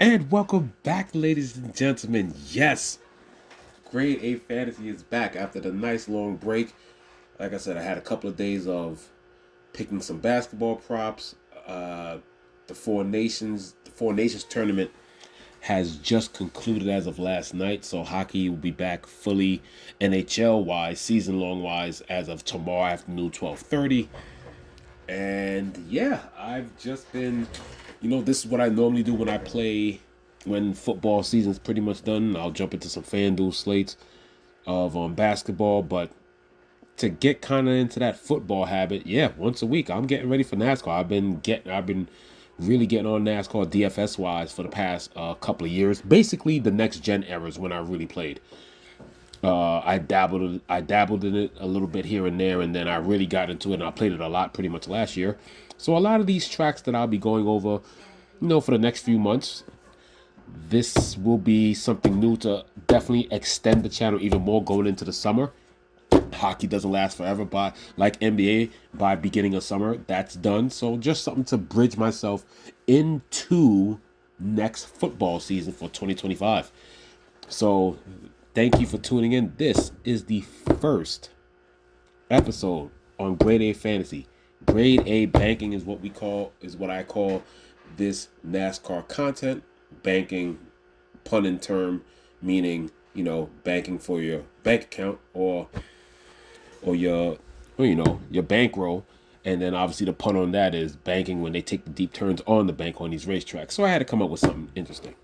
And welcome back, ladies and gentlemen. Yes, Grade A Fantasy is back after the nice long break. Like I said, I had a couple of days of picking some basketball props. Uh, the Four Nations tournament has just concluded as of last night, so hockey will be back fully NHL wise, season long wise, as of tomorrow afternoon, 12:30. And yeah, I've just been, this is what I normally do when I play when football season's pretty much done. I'll jump into some FanDuel slates of basketball, but to get kind of into that football habit, yeah, once a week I'm getting ready for NASCAR. I've been really getting on NASCAR DFS wise for the past couple of years. Basically, the next gen eras when I really played. I dabbled in it a little bit here and there, and then I really got into it, and I played it a lot pretty much last year. So a lot of these tracks that I'll be going over, for the next few months, this will be something new to definitely extend the channel even more going into the summer. Hockey doesn't last forever, but like NBA, by beginning of summer, that's done. So just something to bridge myself into next football season for 2025. So thank you for tuning in. This is the first episode on Grade A Fantasy. Grade A banking is what I call this NASCAR content. Banking, pun in term, meaning, banking for your bank account or your bankroll. And then obviously the pun on that is banking when they take the deep turns on the bank on these racetracks. So I had to come up with something interesting.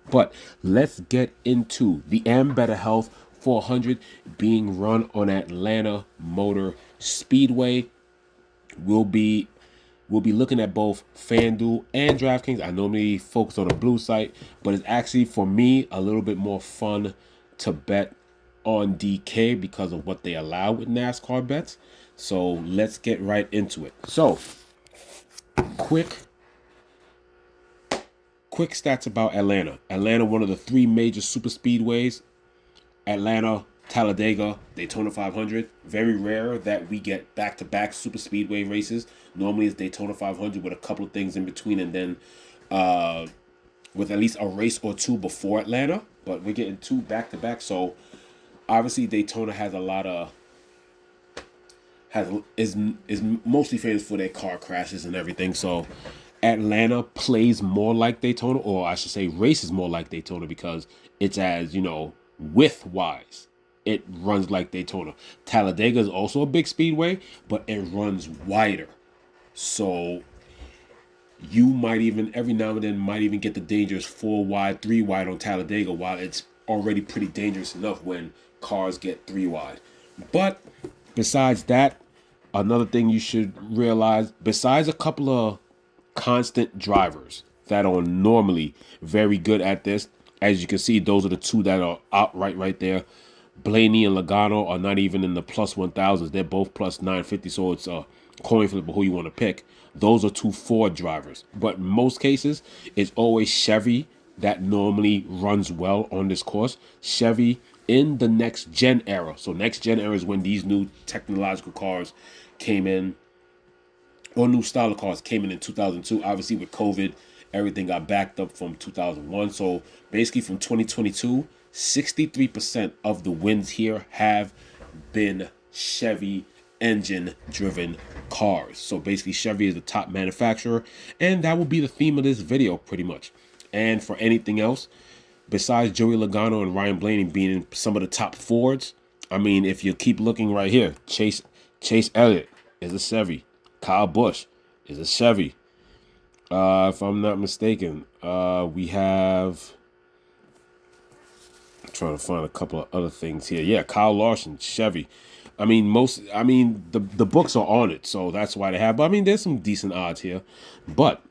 But let's get into the Ambetter Health 400 being run on Atlanta Motor Speedway. We'll be looking at both FanDuel and DraftKings. I normally focus on the blue site, but it's actually for me a little bit more fun to bet on DK because of what they allow with NASCAR bets. So let's get right into it. So quick stats about Atlanta. Atlanta, one of the three major super speedways. Atlanta, Talladega, Daytona 500. Very rare that we get back-to-back super speedway races. Normally it's Daytona 500 with a couple of things in between, and then with at least a race or two before Atlanta. But we're getting two back-to-back. So obviously Daytona has a lot of is mostly famous for their car crashes and everything. So Atlanta plays more like Daytona, or I should say races more like Daytona, because it's as, width wise, it runs like Daytona. Talladega is also a big speedway, but it runs wider. So you might even every now and then might even get the dangerous 4 wide, 3 wide on Talladega, while it's already pretty dangerous enough when cars get 3 wide. But besides that, another thing you should realize, besides a couple of constant drivers that are normally very good at this, as you can see, those are the two that are outright right there. Blaney and Logano are not even in the plus 1000s. They're both plus 950, so it's a coin flip of who you want to pick. Those are 2 Ford drivers. But in most cases, it's always Chevy that normally runs well on this course. Chevy in the next gen era. So next gen era is when these new technological cars came in, or new style of cars came in 2002. Obviously with COVID, everything got backed up from 2001. So basically from 2022, 63% of the wins here have been Chevy engine driven cars. So basically Chevy is the top manufacturer, and that will be the theme of this video pretty much. And for anything else, besides Joey Logano and Ryan Blaney being in some of the top Fords, I mean, if you keep looking right here, Chase Elliott is a Chevy. Kyle Busch is a Chevy. If I'm not mistaken, we have. I'm trying to find a couple of other things here. Yeah, Kyle Larson, Chevy. I mean, the books are on it, so that's why they have. But I mean, there's some decent odds here. But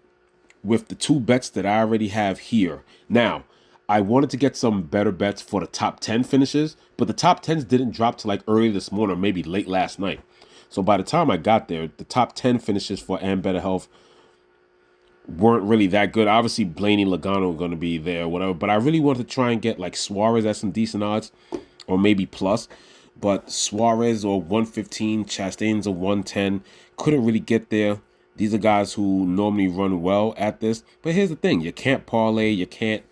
with the 2 bets that I already have here, now I wanted to get some better bets for the top 10 finishes, but the top 10s didn't drop to like early this morning or maybe late last night. So by the time I got there, the top 10 finishes for Ambetter Health weren't really that good. Obviously, Blaney, Logano are going to be there, whatever. But I really wanted to try and get like Suarez at some decent odds, or maybe plus. But Suarez or 115, Chastain's a 110. Couldn't really get there. These are guys who normally run well at this. But here's the thing: you can't parlay, you can't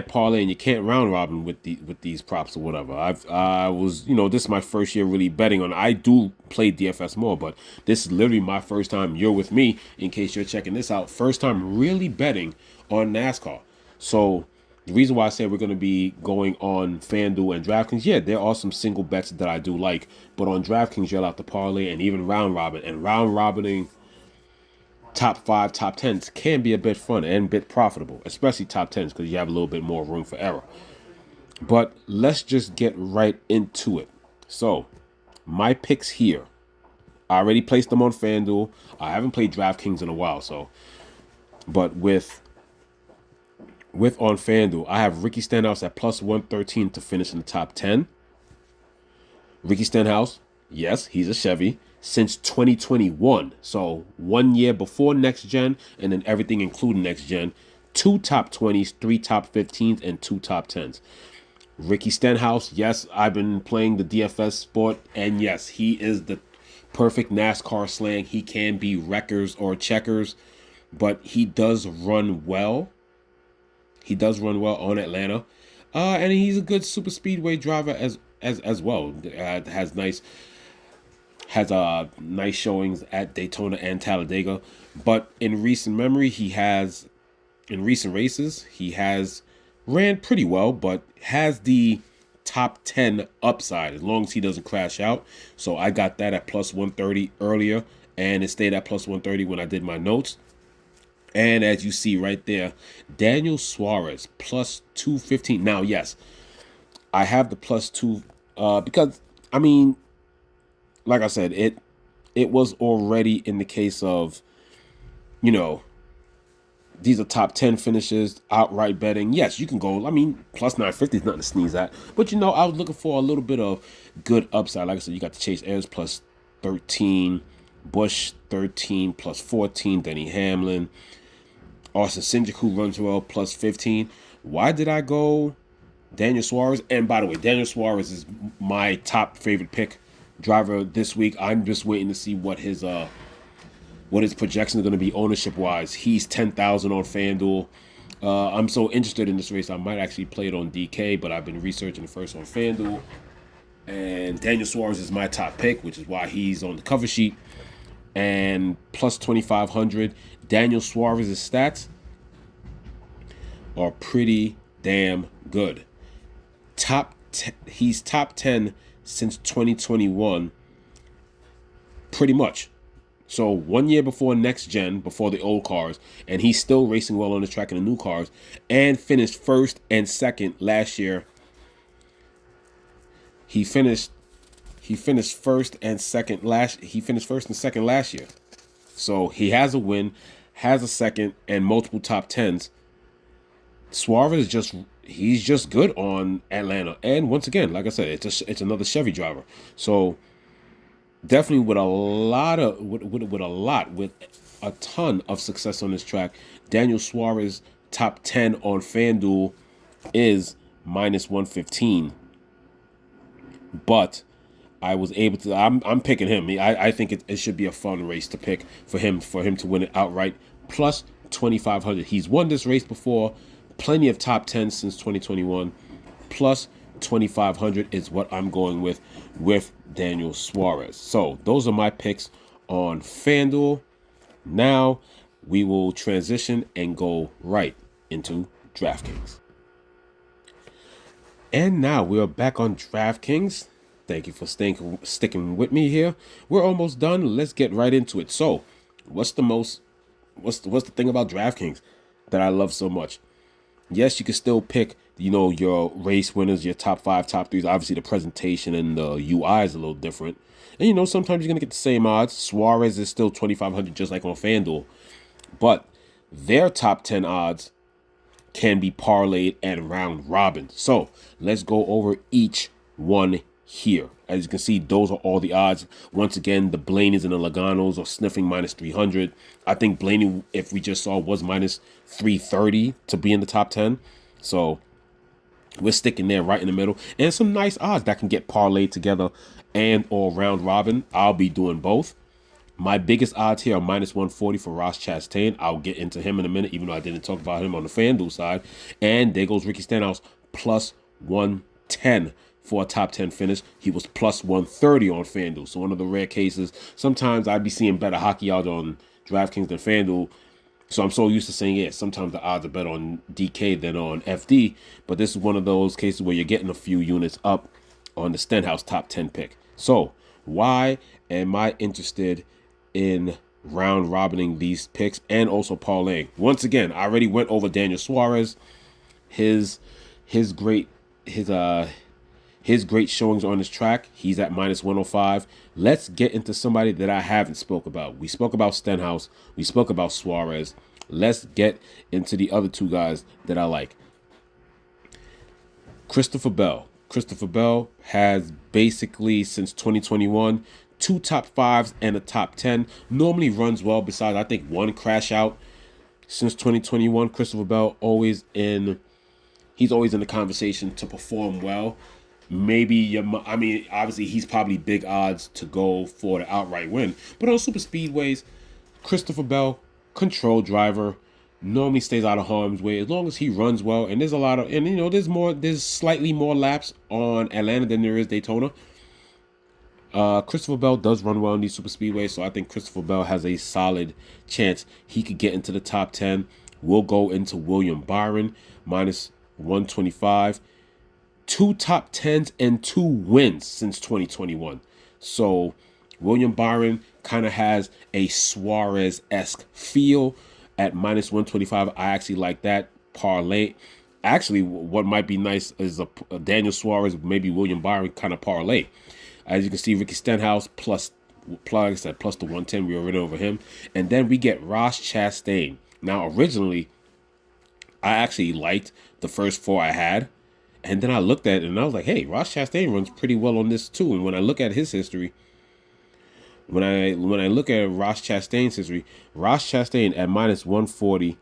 parlay, and you can't round robin with these props or whatever. I was, this is my first year really betting on. I do play DFS more, but this is literally my first time. You're with me in case you're checking this out. First time really betting on NASCAR. So the reason why I say we're going to be going on FanDuel and DraftKings, yeah, there are some single bets that I do like, but on DraftKings you're allowed to parlay and even round robin. And round robining top 5, top 10s can be a bit fun and a bit profitable, especially top 10s because you have a little bit more room for error. But let's just get right into it. So, my picks here. I already placed them on FanDuel. I haven't played DraftKings in a while, but with on FanDuel, I have Ricky Stenhouse at plus 113 to finish in the top 10. Ricky Stenhouse, yes, he's a Chevy since 2021. So 1 year before next gen, and then everything including next gen. 2 top 20s, 3 top 15s, and 2 top 10s. Ricky Stenhouse, yes, I've been playing the DFS sport, and yes, he is the perfect NASCAR slang. He can be wreckers or checkers, but he does run well. He does run well on Atlanta, and he's a good super speedway driver as well. Has nice showings at Daytona and Talladega, but in recent races he has ran pretty well, but has the top 10 upside as long as he doesn't crash out. So I got that at plus 130 earlier, and it stayed at plus 130 when I did my notes. And as you see right there, Daniel Suarez plus 215. Now, yes, I have the plus 2 because, I mean, like I said, it was already in the case of, these are top 10 finishes, outright betting. Yes, you can go. I mean, plus 950 is nothing to sneeze at. But, I was looking for a little bit of good upside. Like I said, you got the Chase Ayers plus 13, Busch 13 plus 14, Denny Hamlin, Austin Cindric, who runs well, plus 15. Why did I go Daniel Suarez? And by the way, Daniel Suarez is my top favorite pick driver this week. I'm just waiting to see what his projections are going to be ownership wise. He's 10,000 on FanDuel. I'm so interested in this race, I might actually play it on DK, but I've been researching it first on FanDuel. And Daniel Suarez is my top pick, which is why he's on the cover sheet. And plus 2,500. Daniel Suarez's stats are pretty damn good. He's top 10 since 2021, pretty much. So 1 year before next gen, before the old cars, and he's still racing well on the track in the new cars, and finished first and second last year. He finished first and second last year. So he has a win, has a second, and multiple top 10s. Suarez he's just good on Atlanta. And once again, like I said, it's another Chevy driver. So definitely with a ton of success on this track, Daniel Suarez top 10 on FanDuel is minus 115. But I was able to. I'm picking him. I think it should be a fun race to pick for him to win it outright. Plus 2,500. He's won this race before. Plenty of top 10 since 2021. Plus 2,500 is what I'm going with Daniel Suarez. So those are my picks on FanDuel. Now we will transition and go right into DraftKings. And now we are back on DraftKings. Thank you for sticking with me here. We're almost done. Let's get right into it. So, what's the thing about DraftKings that I love so much? Yes, you can still pick, your race winners, your top 5, top 3s. Obviously, the presentation and the UI is a little different. And, sometimes you're going to get the same odds. Suarez is still 2,500 just like on FanDuel. But their top 10 odds can be parlayed and round robin. So, let's go over each one here. As you can see, those are all the odds. Once again, the Blaney's and the Logano's are sniffing minus 300. I think Blaney, if we just saw, was minus 330 to be in the top 10. So we're sticking there right in the middle. And some nice odds that can get parlayed together and or round robin. I'll be doing both. My biggest odds here are minus 140 for Ross Chastain. I'll get into him in a minute, even though I didn't talk about him on the FanDuel side. And there goes Ricky Stenhouse, plus 110 for a top 10 finish. He was plus 130 on FanDuel. So one of the rare cases. Sometimes I'd be seeing better hockey odds on DraftKings than FanDuel. So I'm so used to saying, yeah, sometimes the odds are better on DK than on FD. But this is one of those cases where you're getting a few units up on the Stenhouse top 10 pick. So why am I interested in round robining these picks and also parlaying? Once again, I already went over Daniel Suarez, his great showings on this track. He's at minus 105. Let's get into somebody that I haven't spoke about. We spoke about Stenhouse. We spoke about Suarez. Let's get into the other two guys that I like. Christopher Bell. Christopher Bell has basically since 2021 two top fives and a top 10. Normally runs well besides I think one crash out since 2021. Christopher Bell he's always in the conversation to perform well. Obviously he's probably big odds to go for the outright win. But on super speedways, Christopher Bell, control driver, normally stays out of harm's way as long as he runs well. And there's slightly more laps on Atlanta than there is Daytona. Christopher Bell does run well in these super speedways, so I think Christopher Bell has a solid chance he could get into the top 10. We'll go into William Byron, minus 125. Two top 10s and 2 wins since 2021. So William Byron kind of has a Suarez-esque feel at minus 125. I actually like that parlay. Actually, what might be nice is a Daniel Suarez, maybe William Byron kind of parlay. As you can see, Ricky Stenhouse plus the 110. We already over him. And then we get Ross Chastain. Now, originally, I actually liked the first 4 I had. And then I looked at it and I was like, hey, Ross Chastain runs pretty well on this too. And when I look at his history, when I look at Ross Chastain's history, Ross Chastain at minus 140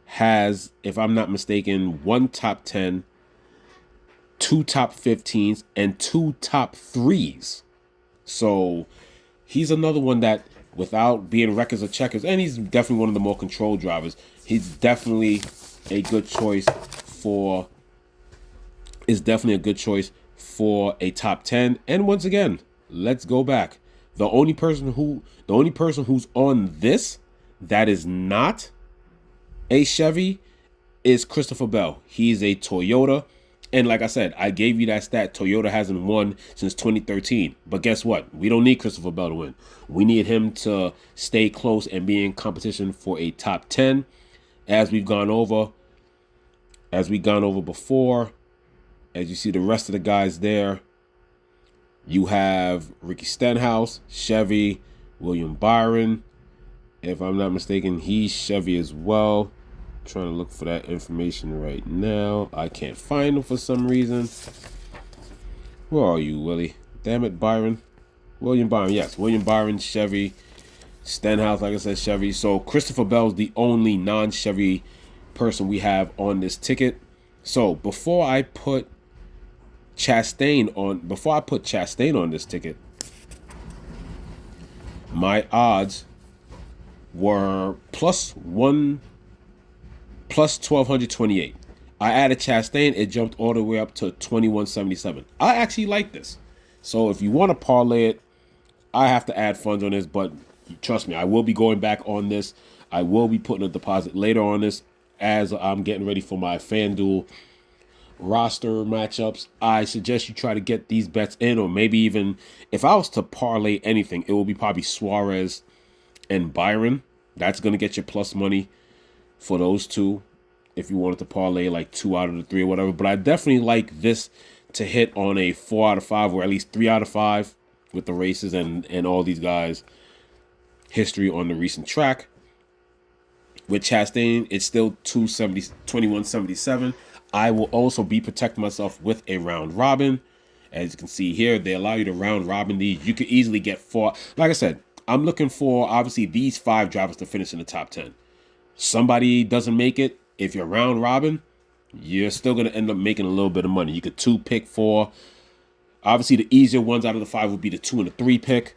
has, if I'm not mistaken, 1 top 10, 2 top 15s, and 2 top 3s. So he's another one that, without being records or checkers, and he's definitely one of the more controlled drivers, he's definitely a good choice for a top 10. And once again, let's go back. The only person who's on this that is not a Chevy is Christopher Bell. He's a Toyota. And like I said, I gave you that stat. Toyota hasn't won since 2013. But guess what? We don't need Christopher Bell to win. We need him to stay close and be in competition for a top 10. As we've gone over before, as you see the rest of the guys there, you have Ricky Stenhouse, Chevy, William Byron. If I'm not mistaken, he's Chevy as well. I'm trying to look for that information right now. I can't find him for some reason. Where are you, Willie? Damn it, Byron. William Byron, yes. William Byron, Chevy. Stenhouse, like I said, Chevy. So Christopher Bell's the only non-Chevy person we have on this ticket. So before I put Chastain on this ticket, my odds were plus 1228. I added Chastain, it jumped all the way up to 2177. I actually like this. So if you want to parlay it, I have to add funds on this, but trust me, I will be going back on this. I will be putting a deposit later on this as I'm getting ready for my FanDuel roster matchups. I suggest you try to get these bets in, or maybe even if I was to parlay anything, it will be probably Suarez and Byron. That's going to get you plus money for those two if you wanted to parlay like 2 out of the 3 or whatever. But I definitely like this to hit on a 4 out of 5 or at least 3 out of 5 with the races and all these guys' history on the recent track. With Chastain, it's still 2177. I will also be protecting myself with a round robin. As you can see here, they allow you to round robin these. You could easily get 4. Like I said, I'm looking for, obviously, these 5 drivers to finish in the top 10. Somebody doesn't make it. If you're round robin, you're still going to end up making a little bit of money. You could 2 pick 4. Obviously, the easier ones out of the 5 would be the 2 and the 3 pick.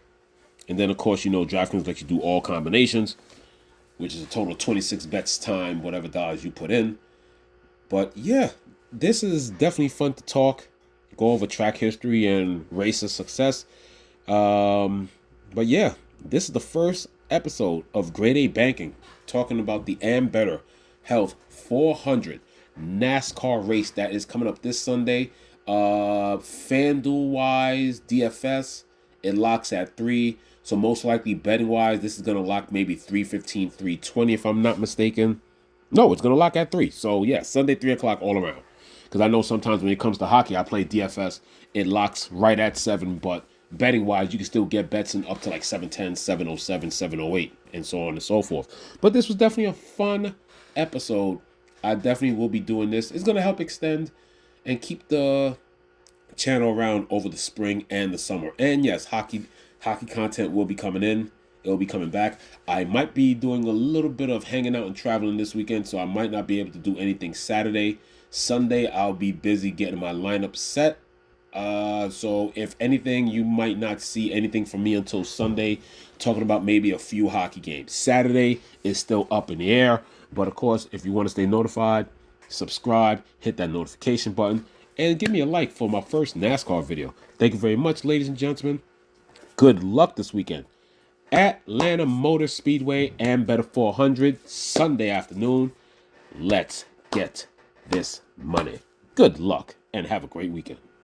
And then, of course, DraftKings lets you do all combinations, which is a total of 26 bets time, whatever dollars you put in. But yeah, this is definitely fun to talk, go over track history and racer success. But yeah, this is the first episode of Grade A Banking, talking about the Ambetter Health 400 NASCAR race that is coming up this Sunday. FanDuel wise, DFS, it locks at 3. So most likely betting wise, this is gonna lock maybe 315, 320 if I'm not mistaken. No, it's gonna lock at 3. So yeah, Sunday 3 o'clock all around. Because I know sometimes when it comes to hockey, I play DFS, it locks right at 7, but betting wise, you can still get bets in up to like 710, 707, 708, and so on and so forth. But this was definitely a fun episode. I definitely will be doing this. It's gonna help extend and keep the channel around over the spring and the summer. And yes, hockey content will be coming in. It'll be coming back. I might be doing a little bit of hanging out and traveling this weekend, so I might not be able to do anything Saturday. Sunday, I'll be busy getting my lineup set. So if anything, you might not see anything from me until Sunday, talking about maybe a few hockey games. Saturday is still up in the air, but of course, if you want to stay notified, subscribe, hit that notification button, and give me a like for my first NASCAR video. Thank you very much, ladies and gentlemen. Good luck this weekend. Atlanta Motor Speedway Ambetter 400, Sunday afternoon. Let's get this money. Good luck and have a great weekend.